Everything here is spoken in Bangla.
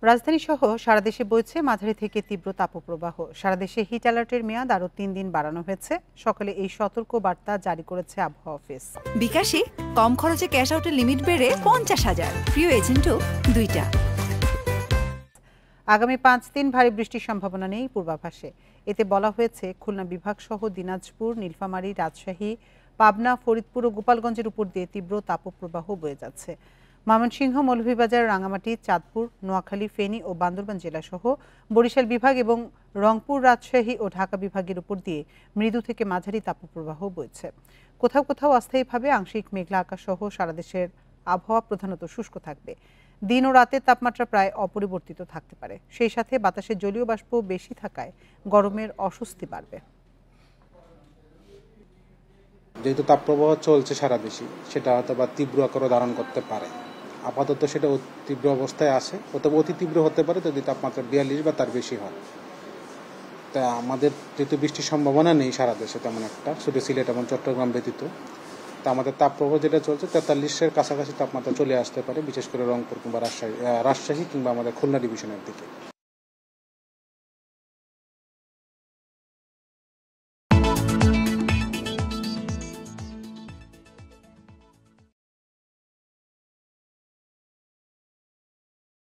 রাজধানী সহ সারা দেশে বইছে মাঝারি থেকে তীব্র তাপপ্রবাহ। সারা দেশে হিট অ্যালার্টের মেয়াদ আরও 3 দিন বাড়ানো হয়েছে। সকালে এই সতর্ক বার্তা জারি করেছে আবহাওয়া অফিস। বিকাশে কম খরচে ক্যাশ আউটের লিমিট বেড়ে 50,000, প্রিয় এজেন্টও 2টা। আগামী 5 দিন ভারী বৃষ্টির সম্ভাবনা নেই পূর্বাভাসে। এতে বলা হয়েছে খুলনা বিভাগ সহ দিনাজপুর, নীলফামারী, রাজশাহী, পাবনা, ফরিদপুর ও গোপালগঞ্জের উপর দিয়ে তীব্র তাপপ্রবাহ বয়ে যাচ্ছে। ময়মনসিংহ, মৌলভীবাজার, রাঙামাটি, চাঁদপুর, নোয়াখালী, ফেনী ও বান্দরবান জেলাসহ বরিশাল বিভাগ এবং রংপুর, রাজশাহী ও ঢাকা বিভাগের উপর দিয়ে মৃদু থেকে মাঝারি তাপপ্রবাহ বইছে। কোথাও কোথাও অস্থায়ীভাবে আংশিক মেঘলা আকাশ সহ সারা দেশের আবহাওয়া প্রধানত শুষ্ক থাকবে। দিন ও রাতের তাপমাত্রা প্রায় অপরিবর্তিত থাকতে পারে। সেই সাথে বাতাসে জলীয় বাষ্প বেশি থাকায় গরমের অস্বস্তি বাড়বে। যেহেতু তাপপ্রবাহ চলছে সারা দেশে, সেটা হয়তো বা তীব্র আকারও ধারণ করতে পারে। আপাতত সেটা তীব্র অবস্থায় আছে, অথবা অতি তীব্র হতে পারে যদি তাপমাত্রা 42 বা তার বেশি হয়। তা আমাদের যেহেতু বৃষ্টির সম্ভাবনা নেই সারা দেশে তেমন একটা, শুধু সিলেট এবং চট্টগ্রাম ব্যতীত, তা আমাদের তাপপ্রবাহ যেটা চলছে 43-এর কাছাকাছি তাপমাত্রা চলে আসতে পারে, বিশেষ করে রংপুর কিংবা রাজশাহী কিংবা আমাদের খুলনা ডিভিশনের দিকে।